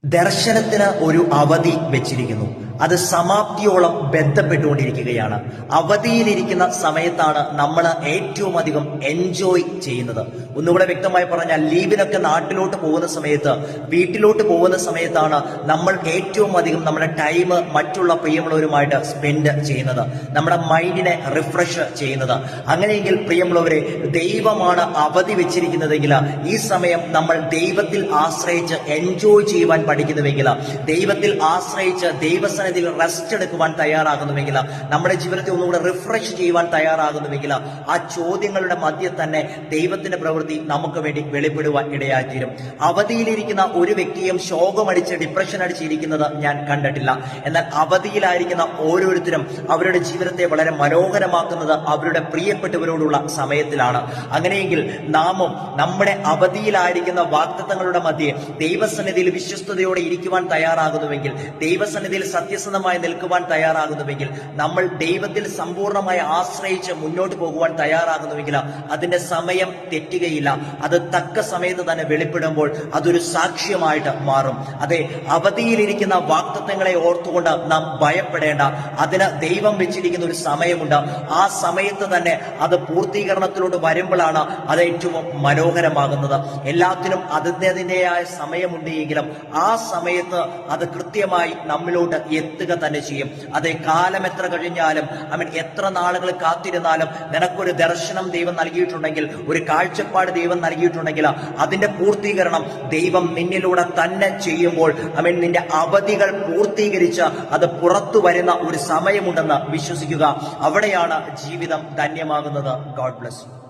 ദർശനത്തിന് ഒരു അവധി വെച്ചിരിക്കുന്നു. അത് സമാപ്തിയോളം ബന്ധപ്പെട്ടുകൊണ്ടിരിക്കുകയാണ്. അവധിയിലിരിക്കുന്ന സമയത്താണ് നമ്മൾ ഏറ്റവും അധികം എൻജോയ് ചെയ്യുന്നത്. ഒന്നുകൂടെ വ്യക്തമായി പറഞ്ഞാൽ, ലീവിനൊക്കെ നാട്ടിലോട്ട് പോകുന്ന സമയത്ത്, വീട്ടിലോട്ട് പോകുന്ന സമയത്താണ് നമ്മൾ ഏറ്റവും അധികം നമ്മുടെ ടൈം മറ്റുള്ള പ്രിയമുള്ളവരുമായിട്ട് സ്പെൻഡ് ചെയ്യുന്നത്, നമ്മുടെ മൈൻഡിനെ റിഫ്രഷ് ചെയ്യുന്നത്. അങ്ങനെയെങ്കിൽ പ്രിയമുള്ളവരെ, ദൈവമാണ് അവധി വെച്ചിരിക്കുന്നതെങ്കിൽ ഈ സമയം നമ്മൾ ദൈവത്തിൽ ആശ്രയിച്ച് എൻജോയ് ചെയ്യുവാൻ പഠിക്കുന്നുവെങ്കിൽ, ദൈവത്തിൽ ആശ്രയിച്ച് ദൈവസന്നിധിയിൽ റെസ്റ്റ് എടുക്കുവാൻ തയ്യാറാകുന്നുവെങ്കിൽ, നമ്മുടെ ജീവിതത്തെ ഒന്നുകൂടെ റിഫ്രഷ് ചെയ്യുവാൻ തയ്യാറാകുന്നുവെങ്കിൽ, ആ ചോദ്യങ്ങളുടെ മധ്യ തന്നെ ദൈവത്തിന്റെ പ്രവൃത്തി നമുക്ക് വേണ്ടി വെളിപ്പെടുവാൻ ഇടയായിത്തീരും. അവധിയിലിരിക്കുന്ന ഒരു വ്യക്തിയും ശോകമടിച്ച് ഡിപ്രഷൻ അടിച്ചിരിക്കുന്നത് ഞാൻ കണ്ടിട്ടില്ല. എന്നാൽ അവധിയിലായിരിക്കുന്ന ഓരോരുത്തരും അവരുടെ ജീവിതത്തെ വളരെ മനോഹരമാക്കുന്നത് അവരുടെ പ്രിയപ്പെട്ടവരോടുള്ള സമയത്തിലാണ്. അങ്ങനെയെങ്കിൽ നാമും നമ്മുടെ അവധിയിലായിരിക്കുന്ന വാഗ്ദത്തങ്ങളുടെ മധ്യേ ദൈവസന്നിധിയിൽ വിശ്വസ്തയോടെ ഇരിക്കുവാൻ തയ്യാറാകുന്നുവെങ്കിൽ, ദൈവസന്നിധിയിൽ സത്യസന്ധമായി നിൽക്കുവാൻ തയ്യാറാകുന്നുവെങ്കിൽ, നമ്മൾ ദൈവത്തിൽ സമ്പൂർണ്ണമായി ആശ്രയിച്ച് മുന്നോട്ട് പോകുവാൻ തയ്യാറാകുന്നുവെങ്കിൽ അതിന്റെ സമയം തെറ്റുകയില്ല. അത് തക്ക സമയത്ത് തന്നെ വെളിപ്പെടുമ്പോൾ അതൊരു സാക്ഷ്യമായിട്ട് മാറും. അതെ, അവധിയിലിരിക്കുന്ന വാഗ്ദത്തങ്ങളെ ഓർത്തുകൊണ്ട് നാം ഭയപ്പെടേണ്ട. അതിന് ദൈവം വെച്ചിരിക്കുന്ന ഒരു സമയമുണ്ട്. ആ സമയത്ത് തന്നെ അത് പൂർത്തീകരണത്തിലോട്ട് വരുമ്പോഴാണ് അത് ഏറ്റവും മനോഹരമാകുന്നത്. എല്ലാത്തിനും അതിൻ്റെതായ സമയമുണ്ട് എങ്കിലും ആ സമയത്ത് അത് കൃത്യമായി നമ്മിലോട്ട് എത്തുക തന്നെ ചെയ്യും. അതേ, കാലം എത്ര കഴിഞ്ഞാലും, എത്ര നാളുകൾ കാത്തിരുന്നാലും, നിനക്കൊരു ദർശനം ദൈവം നൽകിയിട്ടുണ്ടെങ്കിൽ, ഒരു കാഴ്ചപ്പാട് ദൈവം നൽകിയിട്ടുണ്ടെങ്കിൽ, അതിന്റെ പൂർത്തീകരണം ദൈവം നിന്നിലൂടെ തന്നെ ചെയ്യുമ്പോൾ നിന്റെ അവധികൾ പൂർത്തീകരിച്ച് അത് പുറത്തു വരുന്ന ഒരു സമയമുണ്ടെന്ന് വിശ്വസിക്കുക. അവിടെയാണ് ജീവിതം ധന്യമാകുന്നത്. God bless you.